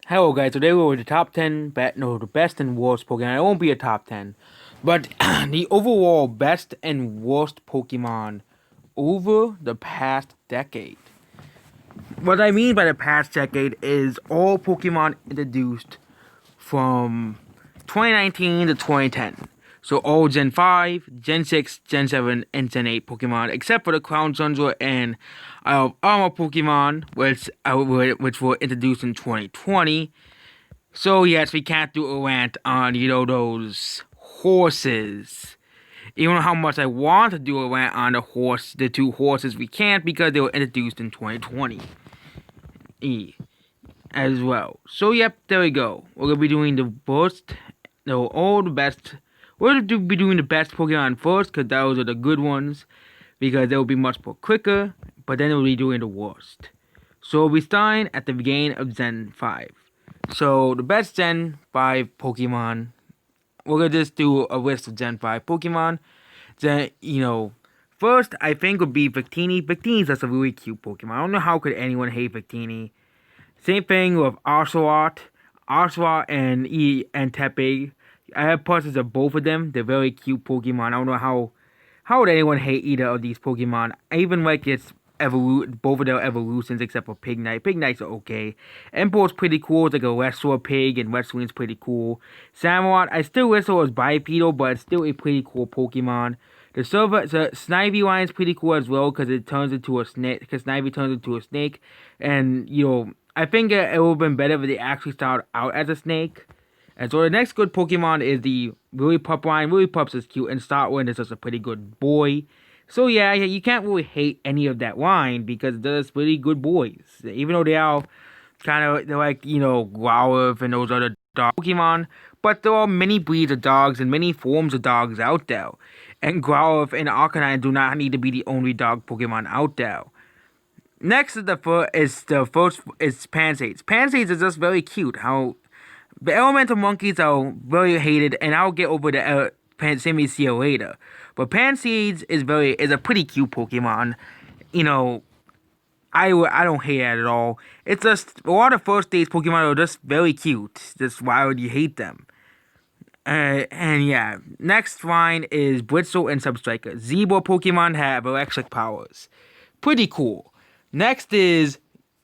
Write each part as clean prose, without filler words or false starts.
Hello guys, today we're with the top 10, the best and worst Pokemon. It won't be a top 10, but the overall best and worst Pokemon over the past decade. What I mean by the past decade is all Pokemon introduced from 2019 to 2010. So all Gen 5, Gen 6, Gen 7, and Gen 8 Pokemon, except for the Crown Tundra and Armor Pokemon, which were introduced in 2020. So yes, we can't do a rant on, those horses. Even how much I want to do a rant on the two horses, we can't because they were introduced in 2020 as well. So yep, there we go. We're gonna be doing the worst, no, all the best. We're gonna be doing the best Pokemon first because those are the good ones because they will be much more quicker. But then we'll be doing the worst. So we'll be starting at the beginning of Gen 5. So the best Gen 5 Pokemon. We're gonna just do a list of Gen 5 Pokemon. Then, first I think would be Victini. Victini's just a really cute Pokemon. I don't know how could anyone hate Victini. Same thing with Ocelot. Ocelot and Tepig. I have parts of both of them. They're very cute Pokemon. I don't know how would anyone hate either of these Pokemon. I even like both of their evolutions except for Pignite. Pignite's are okay. Empole's pretty cool. It's like a Westward pig, and Westwing's pretty cool. Samurott, I still whistle as bipedal, but it's still a pretty cool Pokemon. The Snivy line's pretty cool as well because it turns into a snake. Because Snivy turns into a snake, and I think it would have been better if they actually started out as a snake. And so the next good Pokemon is the Lillipup line. Lillipups is cute, and Startwind is just a pretty good boy. So yeah, you can't really hate any of that line because they're just really good boys. Even though they are they're like, Growlithe and those other dog Pokemon, but there are many breeds of dogs and many forms of dogs out there. And Growlithe and Arcanine do not need to be the only dog Pokemon out there. Next is the first is Pansage. Pansage is just very cute. How the elemental monkeys are very hated, and I'll get over the Pansage later. But Pansage is a pretty cute Pokemon. I don't hate it at all. It's just a lot of first stage Pokemon are just very cute. Just why would you hate them? And yeah, next line is Blitzel and Substriker. Zebra Pokemon have electric powers. Pretty cool. Next is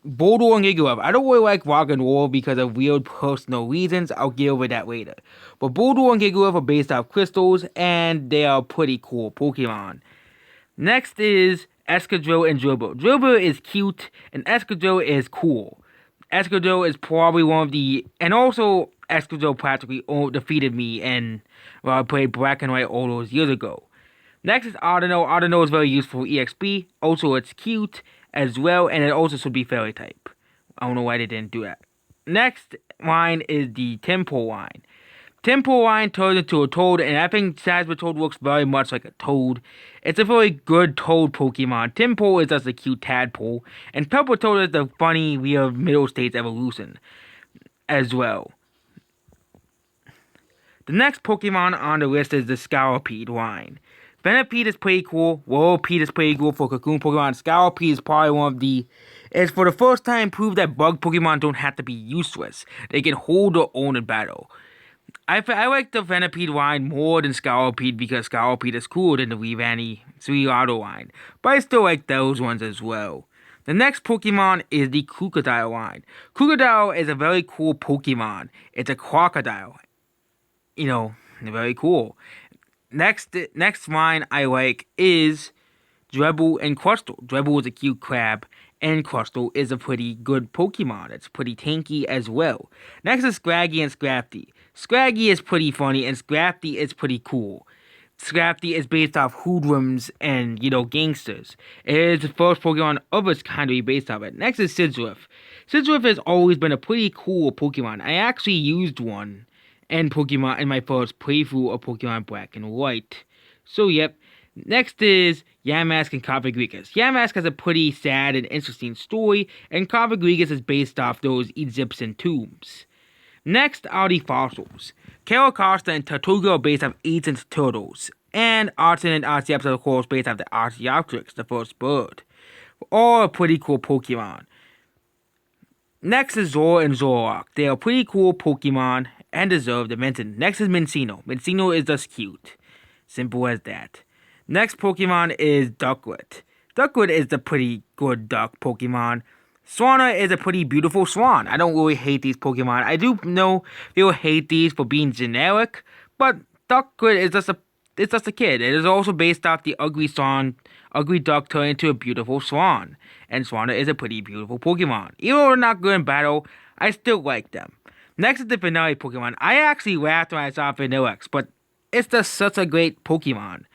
Boulder and Gigalove. I don't really like Rock and Roll because of weird personal reasons. I'll get over that later. But Boulder and Gigalove are based off crystals, and they are pretty cool Pokemon. Next is Escadrille and Dribble. Dribble is cute, and Escadrille is cool. Escadrille is probably one of the... And also, Escadrille practically defeated me when I played Black and White all those years ago. Next is Audino. Audino is very useful for EXP. Also, it's cute as well, and it also should be Fairy type. I don't know why they didn't do that. Next line is the Tempo line. Tempo line turns into a toad, and I think Toad looks very much like a toad. It's a very good toad Pokemon. Tempo is just a cute tadpole, and Pepper Toad is the funny, weird middle stage evolution as well. The next Pokemon on the list is the Scarapede line. Venipede is pretty cool. Whirlipede is pretty cool for Cocoon Pokemon. Scarapede is probably one of the... It's for the first time proved that bug Pokemon don't have to be useless. They can hold their own in battle. I like the Venipede line more than Scarapede because Scarapede is cooler than the Revani Suilato line. But I still like those ones as well. The next Pokemon is the Crocodile line. Crocodile is a very cool Pokemon. It's a crocodile. Very cool. Next line I like is Drebble and Crustle. Drebble is a cute crab, and Crustle is a pretty good Pokemon. It's pretty tanky as well. Next is Scraggy and Scrafty. Scraggy is pretty funny, and Scrafty is pretty cool. Scrafty is based off hoodlums and, gangsters. It is the first Pokemon of its kind to be based off it. Next is Sizzliph. Sizzliph has always been a pretty cool Pokemon. I actually used one in my first playthrough of Pokemon Black and White. So yep. Next is Yamask and Cofagrigus. Yamask has a pretty sad and interesting story, and Cofagrigus is based off those Egyptian tombs. Next are the fossils. Caracosta and Tortuga are based off ancient turtles, and Arton and Arceus are of course based off the Archaeopteryx, the first bird. All pretty cool Pokemon. Next is Zora and Zoroark. They are pretty cool Pokemon and deserve the mention. Next is Minccino. Minccino is just cute. Simple as that. Next Pokemon is Ducklet. Ducklet is a pretty good duck Pokemon. Swanna is a pretty beautiful swan. I don't really hate these Pokemon. I do know people hate these for being generic, but Ducklet is just a kid. It is also based off the ugly duck turned into a beautiful swan. And Swanna is a pretty beautiful Pokemon. Even though they're not good in battle, I still like them. Next is the Vanilla Pokemon. I actually laughed when I saw Vanillix, but it's just such a great Pokemon.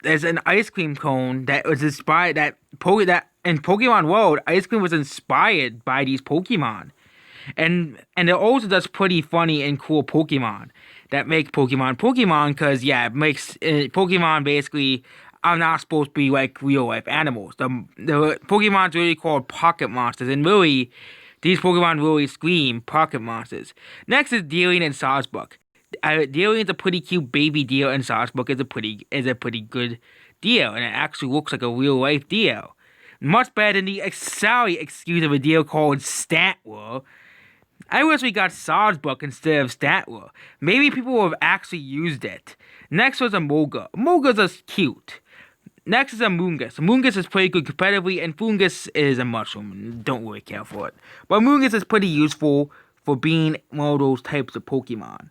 There's an ice cream cone that was inspired that in Pokemon World, ice cream was inspired by these Pokemon. And they're also just pretty funny and cool Pokemon that make Pokemon Pokemon, because yeah, it makes Pokemon basically are not supposed to be like real life animals. The Pokemon's really called pocket monsters, and really these Pokemon really scream pocket monsters. Next is Deerling and Sawsbuck. Deerling's a pretty cute baby deer, and Sawsbuck is a pretty good deer, and it actually looks like a real life deer. Much better than the sorry excuse of a deer called Statler. I wish we got Sawsbuck instead of Statler. Maybe people would have actually used it. Next was a Mulga. Mulga's just cute. Next is a Moongus. Moongus is pretty good competitively, and Fungus is a mushroom. Don't really care for it. But Moongus is pretty useful for being one of those types of Pokemon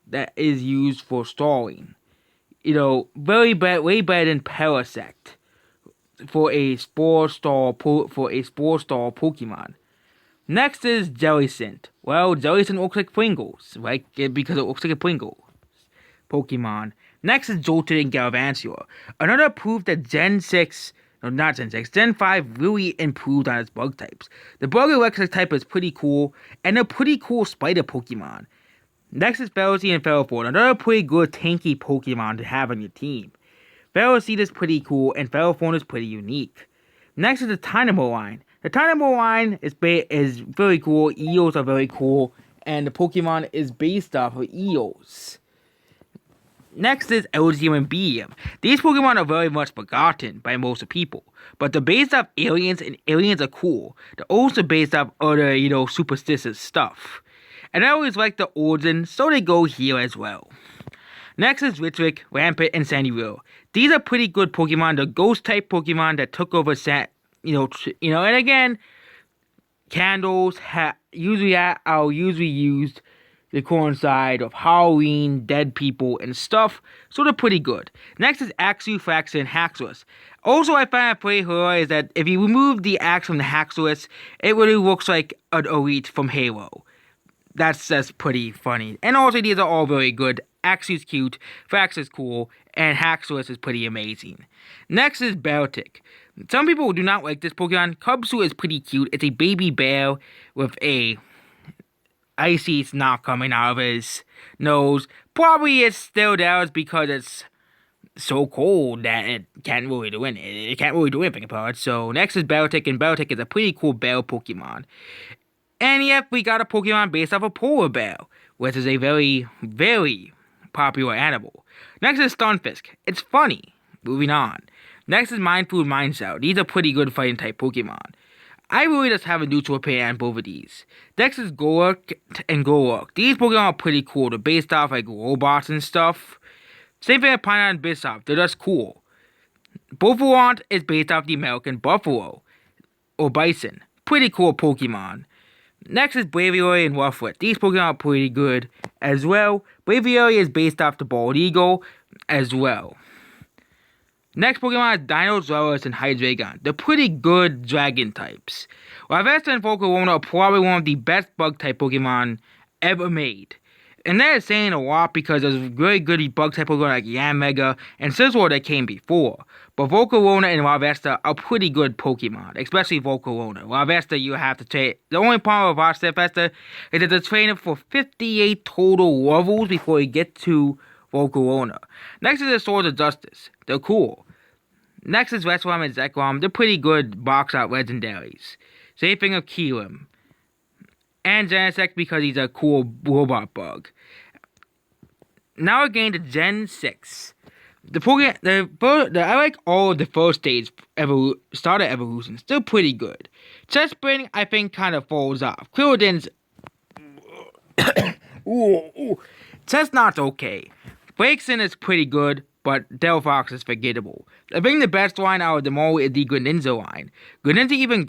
that is used for stalling. You know, way better than Parasect for a Spore Stall Pokemon. Next is Jellicent. Well, Jellicent looks like Pringles, right? Because it looks like a Pringle Pokemon. Next is Jolted and Galvantula. Another proof that Gen 5 really improved on its bug types. The bug electric type is pretty cool, and a pretty cool spider Pokemon. Next is Ferroseed and Ferrothorn. Another pretty good tanky Pokemon to have on your team. Ferroseed is pretty cool, and Ferrothorn is pretty unique. Next is the Tynamo line. The Tynamo line is very cool. Eels are very cool, and the Pokemon is based off of eels. Next is Elgyem and Beam. These Pokemon are very much forgotten by most people, but they're based off aliens, and aliens are cool. They're also based off other, superstitious stuff. And I always like the origin, so they go here as well. Next is Ritrick, Rampant, and Sandywheel. These are pretty good Pokemon. They're ghost-type Pokemon that took over and again, candles are usually used to coincide of Halloween, dead people, and stuff, so they're pretty good. Next is Axew, Fraxel, and Haxorus. Also, I find it pretty hilarious that if you remove the axe from the Haxorus, it really looks like an elite from Halo. That's just pretty funny. And also, these are all very good. Axew's cute, Fraxel is cool, and Haxorus is pretty amazing. Next is Beautic. Some people do not like this Pokemon. Cubsu is pretty cute. It's a baby bear with a icy snot coming out of his nose. Probably it's still there because it's so cold that it can't really do anything. It can't really do anything about it. So next is Beautic, and Beautic is a pretty cool bear Pokemon. And yet we got a Pokemon based off a polar bear, which is a very, very popular animal. Next is Stunfisk. It's funny. Moving on. Next is Mindfood, Mindcell. These are pretty good fighting type Pokemon. I really just have a neutral opinion on both of these. Next is Golurk and Golurk. These Pokemon are pretty cool. They're based off like robots and stuff. Same thing with Pineapple and Bisop. They're just cool. Buffalont is based off the American buffalo or bison. Pretty cool Pokemon. Next is Braviary and Rufflet. These Pokemon are pretty good as well. Braviary is based off the bald eagle as well. Next Pokemon is Dinosaurus and Hydreigon. They're pretty good dragon types. Larvesta and Volcarona are probably one of the best bug type Pokemon ever made. And that is saying a lot because there's very good bug type Pokemon like Yanmega and Scizor that came before. But Volcarona and Larvesta are pretty good Pokemon, especially Volcarona. Larvesta, you have to train. The only problem with Larvesta is that you train it for 58 total levels before you get to Volcarona. Next is the Swords of Justice. They're cool. Next is Reshiram and Zekrom. They're pretty good box out legendaries. Same thing with Keelam. And Genesect because he's a cool robot bug. Now we're getting to Gen 6. I like all of the first stage starter evolutions. They're pretty good. Chest Spring, I think, kind of falls off. Quilladin's... ooh. Chestnut's okay. Braixen is pretty good, but Delphox is forgettable. I think the best line out of them all is the Greninja line. Greninja even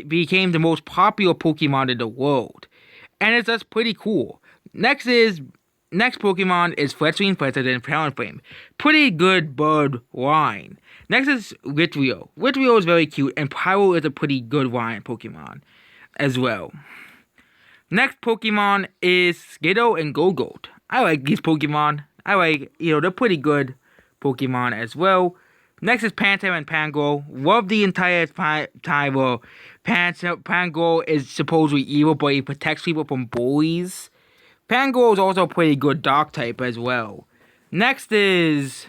became the most popular Pokemon in the world. And it's just pretty cool. Next Pokemon is Fletchling, President, Talonflame. Pretty good bird line. Next is Ritrio. Ritrio is very cute, and Pyro is a pretty good line Pokemon as well. Next Pokemon is Skiddo and Golgoat. I like these Pokemon. They're pretty good Pokemon as well. Next is Panther and Pango. Love the entire time where Pango is supposedly evil, but he protects people from bullies. Pango is also a pretty good dog type as well. Next is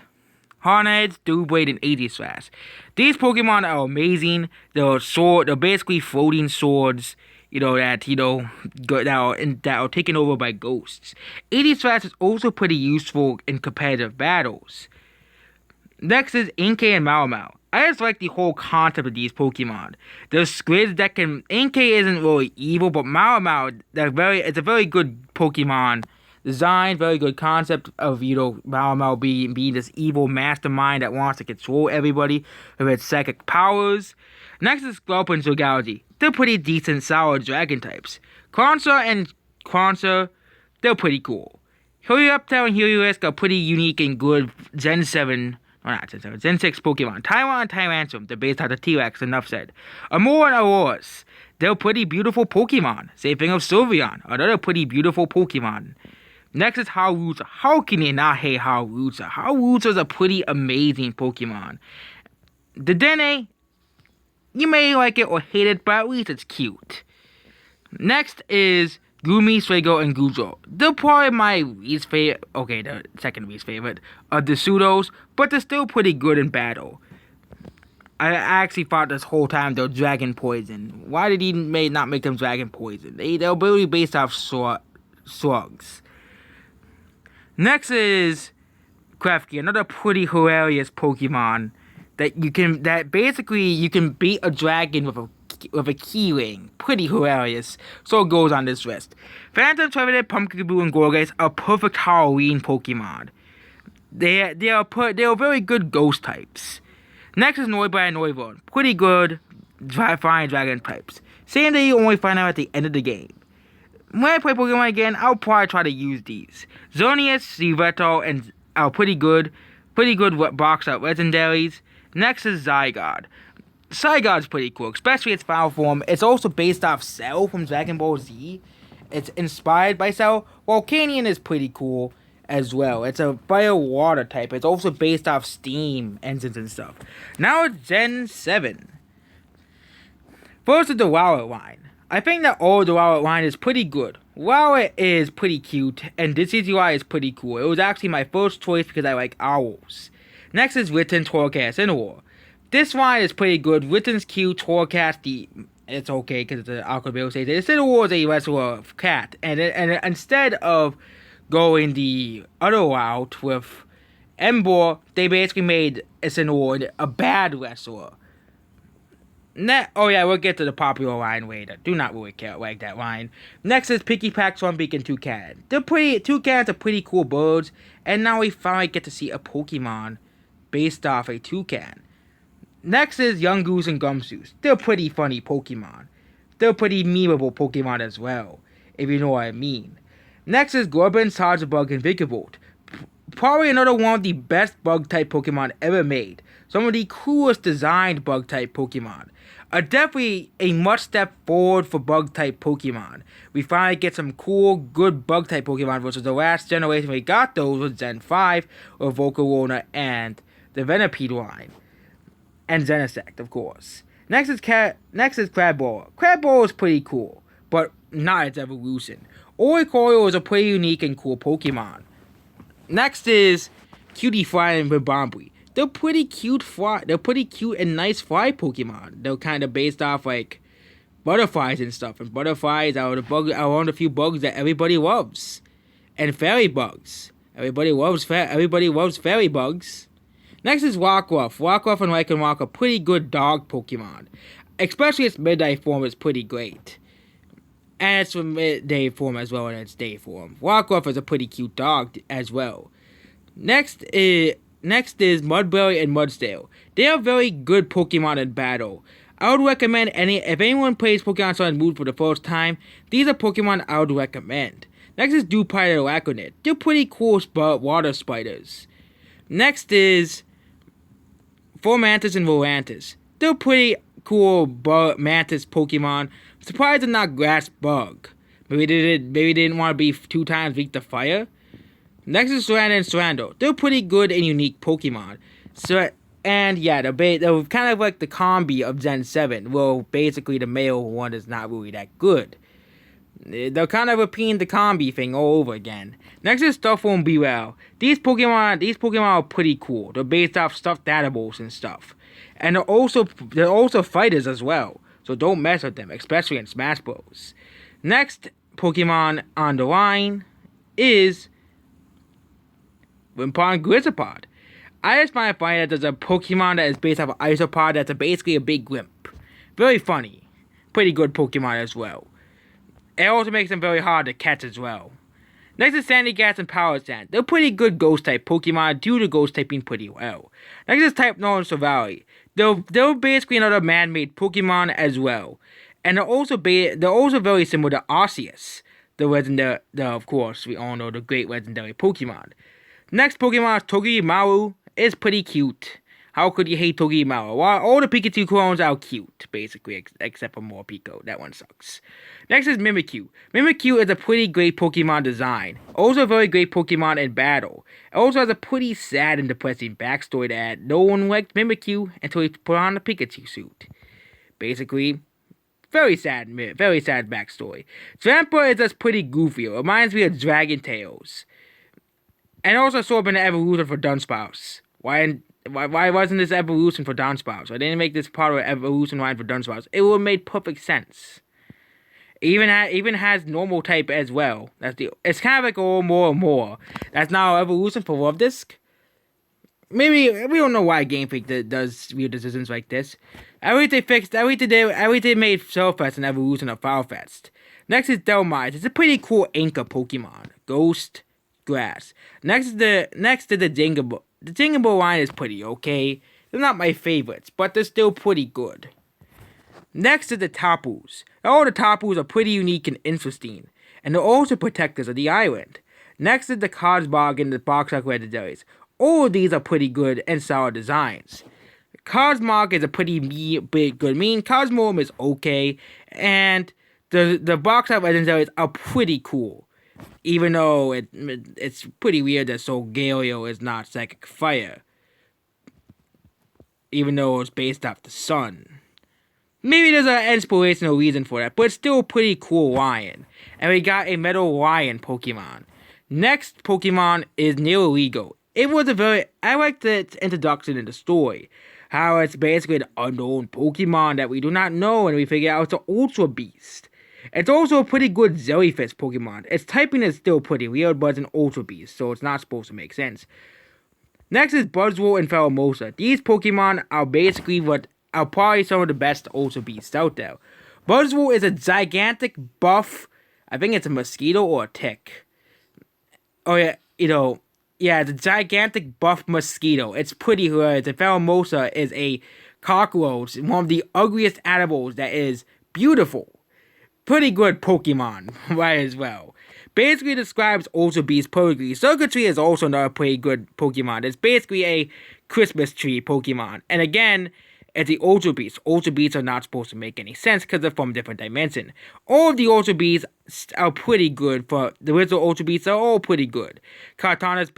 Hornets, Doublade, and Aegislash. These Pokemon are amazing. They're basically floating swords, that are taken over by ghosts. Aegislash is also pretty useful in competitive battles. Next is Inkay and Malamau. I just like the whole concept of these Pokemon. There's squids that can... Inkay isn't really evil, but Malamau, it's a very good Pokemon design, very good concept of, Malamau being this evil mastermind that wants to control everybody with its psychic powers. Next is Squirtle and Zygarde. They're pretty decent sour dragon types. Kronsa, they're pretty cool. Helioptile and Heliolisk are pretty unique and good Gen 6 Pokemon. Taiwan and Tyrantum, they're based out of T-Rex, enough said. Amore and Aurorus, they're pretty beautiful Pokemon. Same thing of Sylveon, another pretty beautiful Pokemon. Next is Harusa. How can you not hate Harusa? Harusa's a pretty amazing Pokemon. The Dene, you may like it or hate it, but at least it's cute. Next is Gloomy, Swago, and Guzo. They're probably my least favorite, the second least favorite of the pseudos, but they're still pretty good in battle. I actually thought this whole time they're Dragon Poison. Why did he not make them Dragon Poison? They're really based off slugs. Next is Krefki, another pretty hilarious Pokemon that basically you can beat a dragon with a key ring. Pretty hilarious. So it goes on this list. Phantom, Trevenant, Pumpkaboo, and Gorgeist are perfect Halloween Pokemon. They are very good ghost types. Next is Noibai and Noivern. Pretty good flying dragon types. Same that you only find out at the end of the game. When I play Pokemon again, I'll probably try to use these. Xerneas, Yveltal, and are pretty good box out legendaries. Next is Zygarde. Zygarde's pretty cool, especially its final form. It's also based off Cell from Dragon Ball Z. It's inspired by Cell. Volcanion is pretty cool as well. It's a fire water type. It's also based off Steam engines and stuff. Now it's Gen 7. First is the Rowlet line. I think that all the Rowlet line is pretty good. Rowlet is pretty cute, and this UI is pretty cool. It was actually my first choice because I like owls. Next is Witten, Torcast, and Incineroar. This line is pretty good. Witten's cute, Torcast, it's okay because it's an awkward build stage. Incineroar is a wrestler cat, and instead of going the other route with Emboar, they basically made Incineroar a bad wrestler. We'll get to the popular line later. Do not really care like that line. Next is Pikipek, Swambeak, and Toucan. Toucans are pretty cool birds, and now we finally get to see a Pokemon based off a toucan. Next is Young Goose and Gumshoos. They're pretty funny Pokemon. They're pretty memeable Pokemon as well, if you know what I mean. Next is Gorbin, Sarjabug, and Vikavolt. Probably another one of the best bug-type Pokemon ever made. Some of the coolest designed bug-type Pokemon. Definitely a much step forward for bug-type Pokemon. We finally get some cool, good bug-type Pokemon versus the last generation we got those was Gen 5 with Volcarona and the Venipede line. And Genesect, of course. Next is Crabrawler. Crabrawler is pretty cool, but not its evolution. Oricorio is a pretty unique and cool Pokemon. Next is Cutie Fly and Ribombri. They're pretty cute and nice fly Pokemon. They're kind of based off like butterflies and stuff. And butterflies are one of the few bugs that everybody loves. And fairy bugs. Everybody loves fairy bugs. Next is Rockruff. Rockruff and Lycanroc are pretty good dog Pokemon. especially its midday form is pretty great. And it's from midday form as well in its day form. Rockruff is a pretty cute dog as well. Next is Mudberry and Mudsdale. They are very good Pokemon in battle. I would recommend if anyone plays Pokemon Sun and Moon for the first time, these are Pokemon I would recommend. Next is Dewpider and Laconid. They're pretty cool water spiders. Next is Fomantis and Volantis. They're pretty cool mantis Pokemon. Surprised they're not grass bug. Maybe they didn't want to be 2 times weak to fire. Next is Durant and Strando. They're pretty good and unique Pokemon. And yeah, they're kind of like the combi of Gen 7. Well, basically the male one is not really that good. They're kind of repeating the combi thing all over again. Next is Stuffle and Bewell. These Pokemon are pretty cool. They're based off stuffed animals and stuff. And they're also fighters as well. So don't mess with them, especially in Smash Bros. Next Pokemon on the line is Wimpod Grizzopod. I just find it funny that there's a Pokemon that is based off of Isopod that's basically a big wimp. Very funny. Pretty good Pokemon as well. It also makes them very hard to catch as well. Next is Sandygast and Power Sand. They're pretty good Ghost type Pokemon due to Ghost typing pretty well. Next is Type Null and Silvally. They're basically another man-made Pokemon as well. And they're also very similar to Arceus. The legendary, of course, we all know the great legendary Pokemon. Next Pokemon is Togedemaru. It's pretty cute. How could you hate Togedemaru? Well, all the Pikachu clones are cute, basically, except for Morpeko. That one sucks. Next is Mimikyu. Mimikyu is a pretty great Pokemon design. Also a very great Pokemon in battle. It also has a pretty sad and depressing backstory that no one liked Mimikyu until he put on the Pikachu suit. Basically, very sad backstory. Trampa is just pretty goofy. It reminds me of Dragon Tales. And also sort of an evolution for Dunsparce. Why wasn't this evolution for Dunsparce? I didn't make this part of an evolution line for Dunsparce. It would have made perfect sense. It even has normal type as well. It's kind of like a more. That's now evolution for Luvdisc. Maybe we don't know why Game Freak does weird decisions like this. Everything made Cellfest an evolution of Foulfest. Next is Delmise. It's a pretty cool Anchor Pokemon. Ghost, Grass. Next is the Dingable. The Dingable line is pretty okay. They're not my favorites, but they're still pretty good. Next is the Tapus. All the Tapus are pretty unique and interesting, and they're also protectors of the island. Next is the Cosmog and the Boxer Legendaries. All of these are pretty good and solid designs. Cosmog is a pretty big good mean. Cosmorm is okay, and the Boxer Legendaries are pretty cool. Even though it's pretty weird that Solgaleo is not Psychic Fire. Even though it's based off the sun. Maybe there's an inspirational reason for that, but it's still a pretty cool lion. And we got a Metal Lion Pokemon. Next Pokemon is Nihilego. I liked its introduction in the story. How it's basically an unknown Pokemon that we do not know, and we figure out it's an Ultra Beast. It's also a pretty good Jellyfish Pokemon. Its typing is still pretty weird, but it's an Ultra Beast, so it's not supposed to make sense. Next is Buzzwole and Pheromosa. These Pokemon are probably some of the best Ultra Beasts out there. Buzzwole is a gigantic buff, I think it's a mosquito or a tick. Oh yeah, it's a gigantic buff mosquito. It's pretty hilarious. And Pheromosa is a cockroach, one of the ugliest animals that is beautiful. Pretty good Pokemon, right, as well. Basically describes Ultra Beast perfectly. Circuitry is also another pretty good Pokemon. It's basically a Christmas tree Pokemon. And again, it's the Ultra Beasts. Ultra Beasts are not supposed to make any sense because they're from a different dimension. All of the Ultra Beasts are pretty good. For the original Ultra Beasts are all pretty good. Kartana's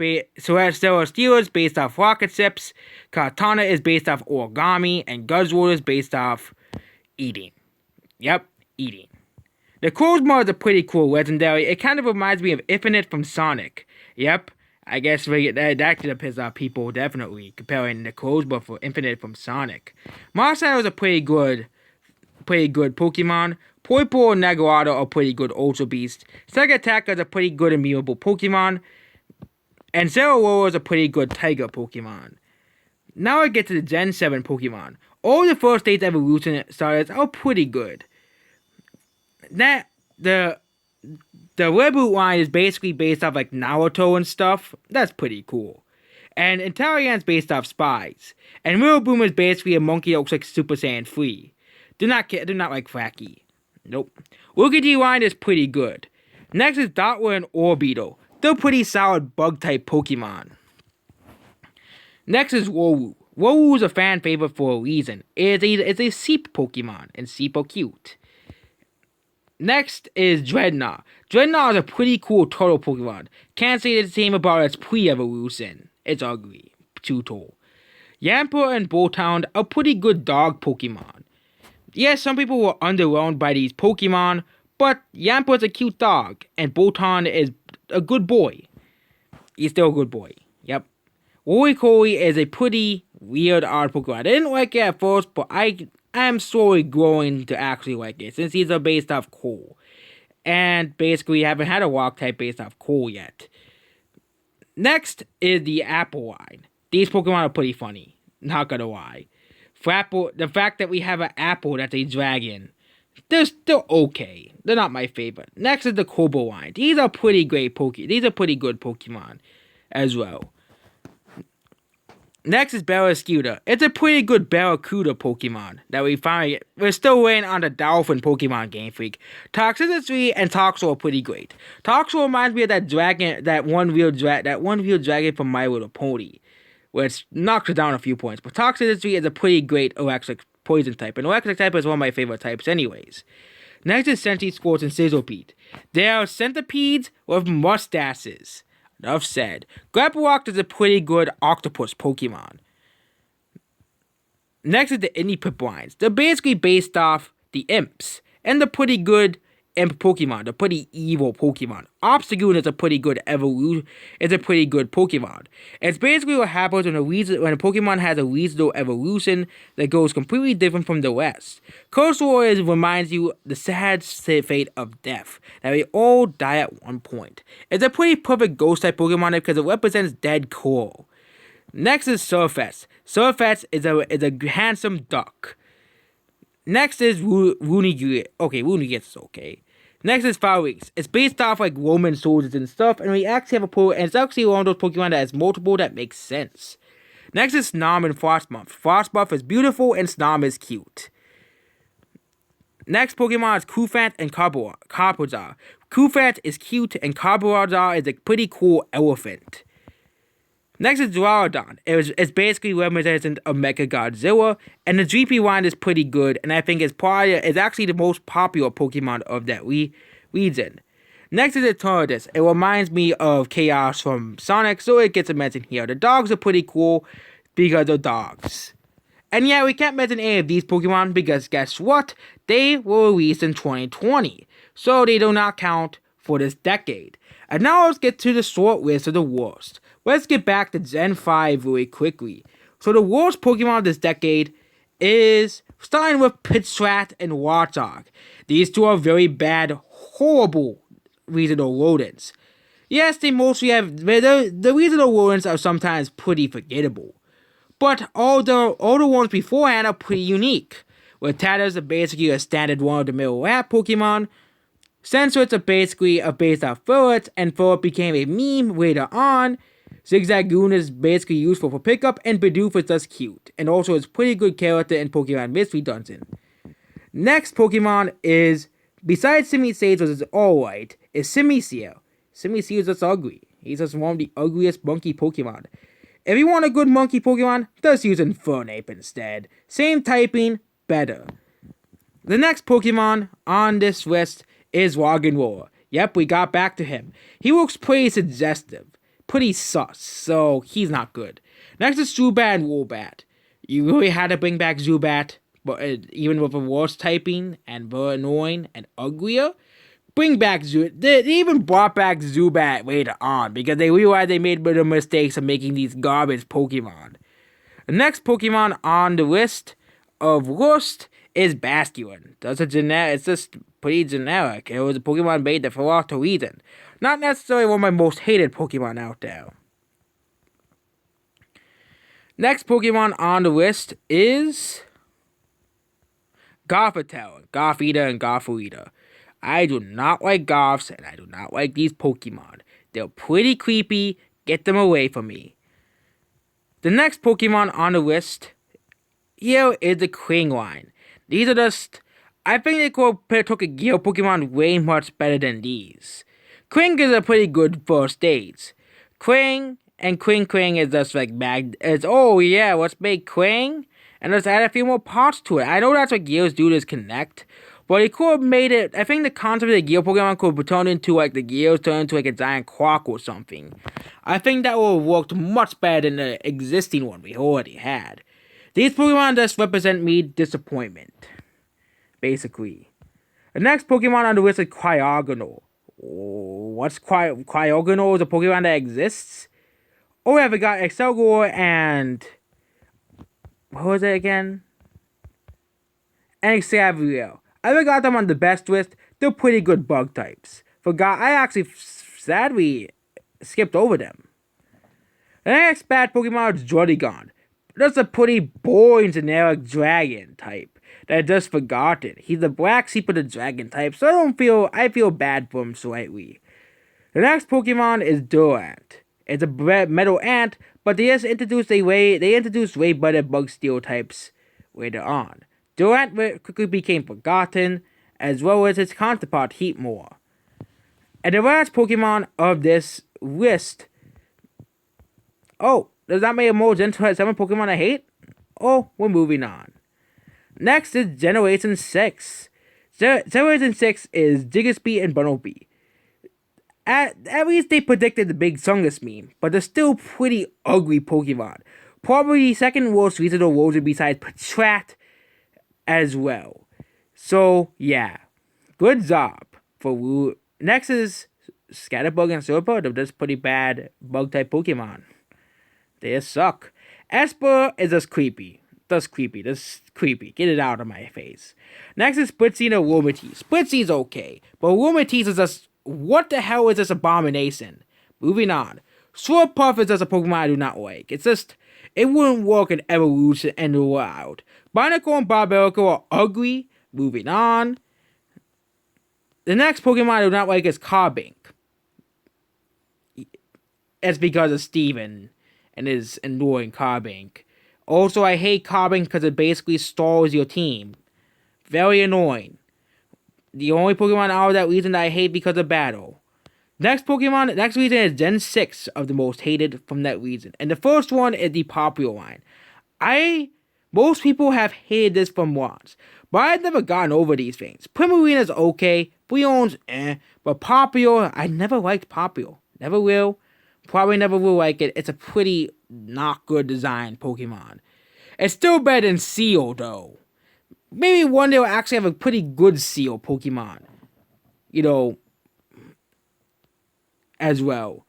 Steel is based off rocket ships. Kartana is based off origami. And Guzzlord is based off eating. Yep, eating. The Cosmog is a pretty cool legendary. It kind of reminds me of Infinite from Sonic. Yep, I guess that could have pissed off people, definitely, comparing the Cosmog for Infinite from Sonic. Marshall is a pretty good Pokemon. Poipo and Nagarado are pretty good Ultra Beasts. Sega Attacker is a pretty good immutable Pokemon. And Zeraora is a pretty good Tiger Pokemon. Now I get to the Gen 7 Pokemon. All the first stage evolution starters are pretty good. That the reboot line is basically based off like Naruto and stuff. That's pretty cool. And Intelligen's based off spies. And Rillaboom is basically a monkey that looks like Super Saiyan 3. They're not like Fracky. Nope. Wiggity line is pretty good. Next is Dottler and Orbeetle. They're pretty solid bug-type Pokemon. Next is Wowu. Wowu is a fan favorite for a reason. It's a Seep Pokemon, and Seep are cute. Next is Dreadnought. Dreadnought is a pretty cool turtle Pokemon. Can't say the same about its pre-evolution. It's ugly. Too tall. Yamper and Bolthound are pretty good dog Pokemon. Yes, some people were underwhelmed by these Pokemon, but Yamper is a cute dog, and Bolthound is a good boy. He's still a good boy. Yep. Woolly is a pretty weird odd Pokemon. I didn't like it at first, but I am slowly growing to actually like it, since these are based off coal. And basically haven't had a rock type based off coal yet. Next is the Apple line. These Pokemon are pretty funny, not gonna lie. The fact that we have an apple that's a dragon, they're still okay. They're not my favorite. Next is the Kobo line. These are pretty good Pokemon as well. Next is Barraskewda. It's a pretty good Barracuda Pokemon that we're still waiting on the Dolphin Pokemon Game Freak. Toxicity and Toxel are pretty great. Toxel reminds me of that one-wheel dragon from My Little Pony, which knocks it down a few points. But Toxicity is a pretty great electric poison type, and electric type is one of my favorite types anyways. Next is Centiskorch and Sizzlepede. They are centipedes with mustaches. Enough said. Grapplrock is a pretty good octopus Pokemon. Next is the Indipip lines. They're basically based off the imps, and they're pretty good imp Pokemon. They're pretty evil Pokemon. Obstagoon is a pretty good Pokemon. It's basically what happens when a Pokemon has a reasonable evolution that goes completely different from the rest. Cursor reminds you the sad fate of death, that we all die at one point. It's a pretty perfect ghost type Pokemon because it represents dead coral. Next is Surfetch. Surfetch is a handsome duck. Next is Runigate. Okay, Runigate is okay. Next is Farix. It's based off like Roman soldiers and stuff, and we actually have and it's actually one of those Pokemon that has multiple that makes sense. Next is Snom and Frostbuff. Frostbuff is beautiful and Snom is cute. Next Pokemon is Kufant and Carpazar. Kufant is cute and Carpazar is a pretty cool elephant. Next is Durant. It's basically reminiscent of Mechagodzilla, and the GP line is pretty good, and I think it's actually the most popular Pokemon of that region. Next is Eternatus. It reminds me of Chaos from Sonic, so it gets a mention here. The dogs are pretty cool because they're dogs. And yeah, we can't mention any of these Pokemon because guess what? They were released in 2020, so they do not count for this decade. And now let's get to the short list of the worst. Let's get back to Gen 5 really quickly. So the worst Pokemon of this decade is starting with Pitstrat and Warthog. These two are very bad, horrible regional rodents. Yes, they mostly have the regional rodents are sometimes pretty forgettable, but all the ones beforehand are pretty unique. With Tatters are basically a standard one-of-the-middle rat Pokemon. Sensorits are basically based off Ferret, and Ferret became a meme later on. Zigzagoon is basically useful for pickup, and Bidoof is just cute, and also is pretty good character in Pokemon Mystery Dungeon. Next Pokemon is, besides Simisage, which is alright, is Simisear. Simisear is just ugly. He's just one of the ugliest monkey Pokemon. If you want a good monkey Pokemon, just use Infernape instead. Same typing, better. The next Pokemon on this list is Roggenrola. Yep, we got back to him. He looks pretty suggestive. Pretty sus, so he's not good. Next is Zubat and Woobat. You really had to bring back Zubat, but even with a worse typing and very annoying and uglier, bring back Zubat. They even brought back Zubat later on because they realized they made the mistakes of making these garbage Pokemon. The next Pokemon on the list of worst is Basculin. It's just pretty generic. It was a Pokemon made for a reason. Not necessarily one of my most hated Pokemon out there. Next Pokemon on the list is Gothitelle, Gothita, and Gothorita. I do not like Goths, and I do not like these Pokemon. They're pretty creepy. Get them away from me. The next Pokemon on the list here is the Kringline. These are just... I think they could took a Geo Pokemon way much better than these. Kring is a pretty good first stage. Kring and Kring is just like it's, oh yeah, let's make Kring and let's add a few more parts to it. I know that's what Geos do, is connect, but it could have made it... I think the concept of the Geo Pokemon could have turned into like the Geos turn into like a giant croc or something. I think that would have worked much better than the existing one we already had. These Pokemon just represent me disappointment, basically. The next Pokemon on the list is Cryogonal. What's Cryogonal? Is a Pokemon that exists? Oh yeah, we got Excelgor and... what was it again? And Xavier. I forgot them on the best list. They're pretty good bug types. I actually sadly skipped over them. The next bad Pokemon is Druddigon. That's a pretty boring generic dragon type that I just forgotten. He's the black sheep of the dragon type, so I feel bad for him slightly. The next Pokemon is Durant. It's a metal ant, but they introduced way better bug steel types later on. Durant quickly became forgotten, as well as its counterpart Heatmore. And the last Pokemon of this list... oh, does that make a more gentle 7 Pokemon I hate? Oh, we're moving on. Next is Generation 6. Generation 6 is Diggersby and Bunnelby. At least they predicted the big Sungus meme, but they're still pretty ugly Pokemon. Probably the second worst regional Roser besides Patrat as well. So, yeah. Good job. Next is Scatterbug and Serpent. They're just pretty bad bug-type Pokemon. They just suck. Esper is just creepy. Just creepy. Get it out of my face. Next is Spritzee and Wurmity. Spritzee's okay, but Wurmity is just... what the hell is this abomination? Moving on. Swirlpuff is just a Pokemon I do not like. It's just... it wouldn't work in evolution and the wild. Barnacle and Barbarical are ugly. Moving on. The next Pokemon I do not like is Carbink. It's because of Steven and his annoying Carbink. Also, I hate Carbink because it basically stalls your team. Very annoying. The only Pokemon out of that reason that I hate because of battle. Next reason is Gen 6 of the most hated from that reason. And the first one is the Popular line. Most people have hated this from once, but I've never gotten over these things. Primarina's okay, Brion's but Popular, I never liked Popular. Never will. Probably never will like it. It's a pretty not good design Pokemon. It's still better than Seal, though. Maybe one day we'll actually have a pretty good Seal Pokemon. You know, as well.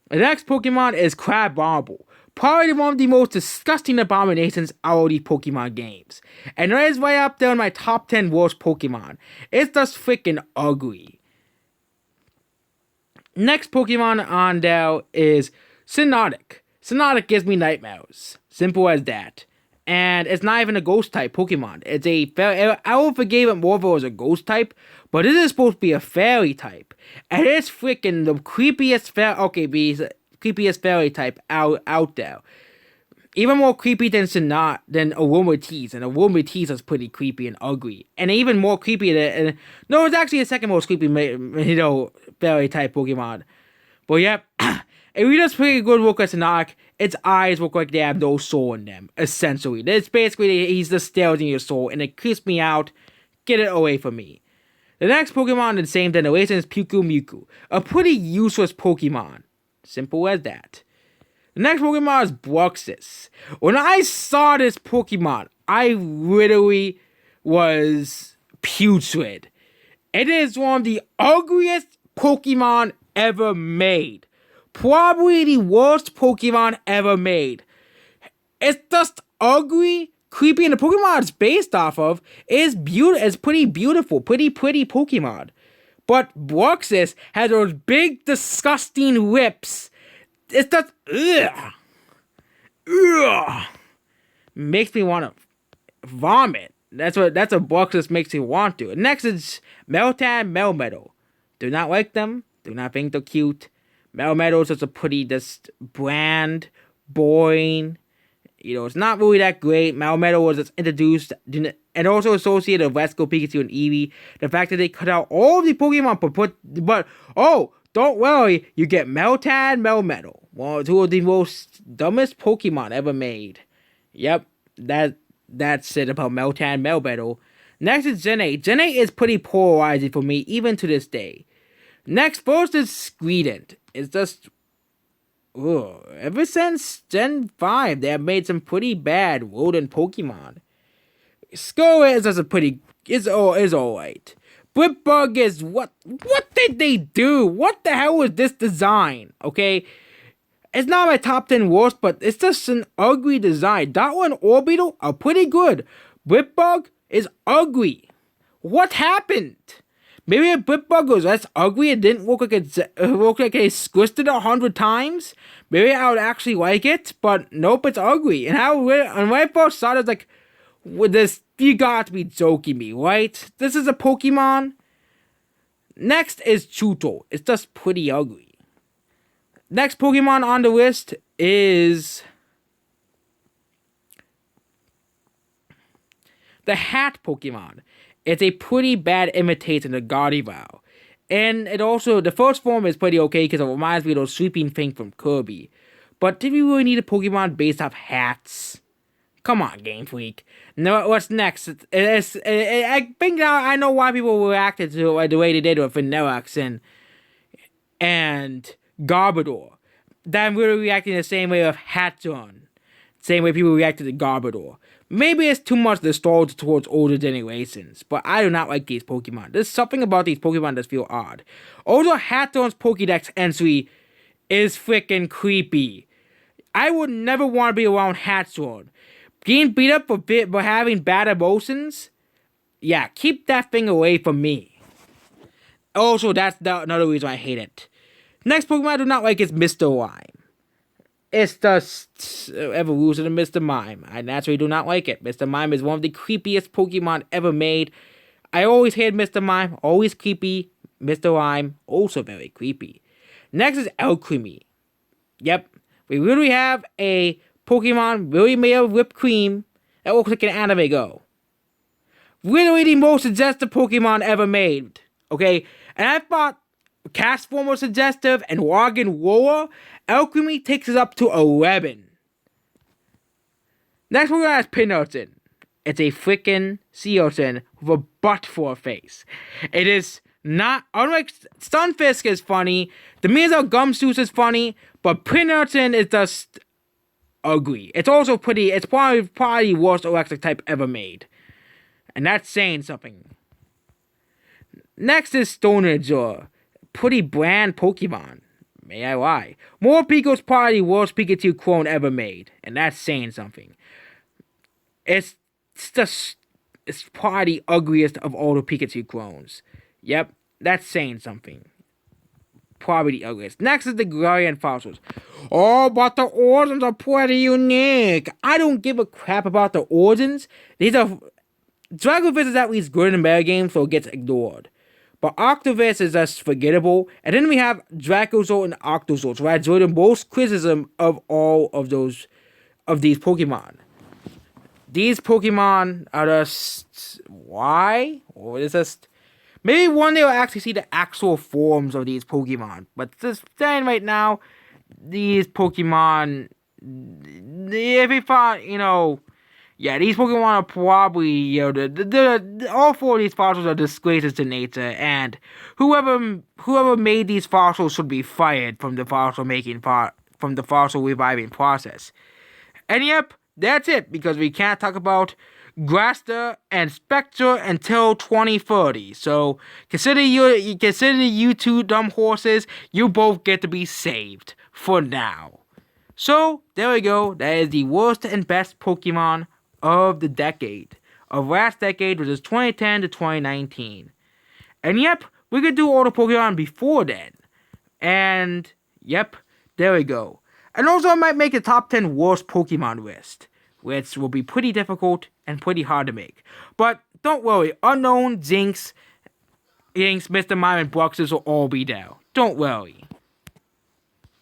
The next Pokemon is Crabomble. Probably one of the most disgusting abominations out of these Pokemon games. And it is right up there in my top 10 worst Pokemon. It's just freaking ugly. Next Pokemon on there is Psynotic. Psynotic gives me nightmares. Simple as that. And it's not even a ghost type Pokemon. I would forgive it more if it was a ghost type, but it is supposed to be a fairy type. And it's freaking the creepiest fairy type out there. Even more creepy than Aromatisse, and Aromatisse is pretty creepy and ugly. And even more creepy than... no, it's actually the second most creepy, fairy type Pokemon. But yep, if you just pretty good look at Psynotic, its eyes look like they have no soul in them, essentially. It's basically, he's just staring your soul, and it creeps me out. Get it away from me. The next Pokemon in the same generation is Mimikyu, a pretty useless Pokemon. Simple as that. The next Pokemon is Bruxis. When I saw this Pokemon, I literally was putrid. It is one of the ugliest Pokemon ever made. Probably the worst Pokemon ever made. It's just ugly, creepy, and the Pokemon it's based off of is beautiful. It's pretty beautiful, pretty Pokemon. But Bruxis has those big, disgusting lips. It's just ugh. Makes me want to vomit. That's a box that makes you want to. Next is Meltan Melmetal. Do not like them. Do not think they're cute. Melmetal is just a pretty just bland, boring. It's not really that great. Melmetal was just introduced and also associated with Let's Go Pikachu and Eevee. The fact that they cut out all of the Pokemon but don't worry, you get Meltan Melmetal. Two of the most dumbest Pokemon ever made. Yep, that's it about Meltan Melmetal. Next is Gen 8. Gen 8 is pretty polarizing for me, even to this day. Next, first is Squident. It's just... ever since Gen 5, they have made some pretty bad rodent Pokemon. Scarlet is just a pretty... is alright. Blipbug is... What did they do? What the hell was this design? Okay? It's not my top 10 worst, but it's just an ugly design. Dottler and Orbeetle are pretty good. Blipbug is ugly. What happened? Maybe if Blipbug was less ugly, it didn't look like they squished it 100 times. Maybe I would actually like it, but nope, it's ugly. And when I first saw it, I was like, with this, you got to be joking me, right? This is a Pokemon. Next is Chuto. It's just pretty ugly. Next Pokemon on the list is the Hat Pokemon. It's a pretty bad imitation of Gardevoir. And it also, the first form is pretty okay because it reminds me of those sweeping things from Kirby. But did we really need a Pokemon based off hats? Come on, Game Freak. No, what's next? I think now I know why people reacted to it the way they did with Vanilluxe and Garbodor. That I'm really reacting the same way with Hatchon. Same way people reacted to Garbodor. Maybe it's too much nostalgia towards older generations, but I do not like these Pokemon. There's something about these Pokemon that feel odd. Also, Hatchon's Pokédex entry is freaking creepy. I would never want to be around Hatchon. Being beat up for having bad emotions? Yeah, keep that thing away from me. Also, that's another reason I hate it. Next Pokemon I do not like is Mr. Mime. It's the evolution of Mr. Mime. I naturally do not like it. Mr. Mime is one of the creepiest Pokemon ever made. I always hated Mr. Mime. Always creepy. Mr. Mime, also very creepy. Next is Alchemy. Yep. We literally have a Pokemon really made of whipped cream that looks like an anime girl. Literally the most suggestive Pokemon ever made. Okay? And I thought Castform was suggestive and Wagon lower. Alchemy takes us up to 11. Next we're gonna have Pinnerton. It's a freaking sea urchin with a butt for a face. It is not, unlike Stunfisk is funny, the Mizo Gumshoos is funny, but Pinnerton is just ugly. It's also pretty, it's probably the worst electric type ever made. And that's saying something. Next is Stonehenge. Pretty bland Pokemon. May I lie. Morpeko is probably the worst Pikachu clone ever made. And that's saying something. It's probably the ugliest of all the Pikachu clones. Yep, that's saying something. Probably the ugliest. Next is the Galarian fossils. Oh, but the origins are pretty unique. I don't give a crap about the origins. These are... Dragoviz is at least good in the metagame, so it gets ignored. But Octavius is just forgettable. And then we have Dracozolt and Octozolt, so I enjoy the most criticism of all of these Pokemon. These Pokemon are just... Why? Or is just... Maybe one day we'll actually see the actual forms of these Pokemon. But just saying right now, these Pokemon... If we find, yeah, these Pokemon are probably, all four of these fossils are disgraces to nature, and whoever made these fossils should be fired from the fossil reviving process. And yep, that's it, because we can't talk about Graster and Spectre until 2030. So consider you two dumb horses, you both get to be saved for now. So there we go. That is the worst and best Pokemon of the decade, of last decade, which is 2010 to 2019. And yep, we could do all the Pokemon before then. And yep, there we go. And also I might make a top 10 worst Pokemon list, which will be pretty difficult and pretty hard to make. But don't worry, Unknown, Jinx, Mr. Mime, and Bruxus will all be down. Don't worry.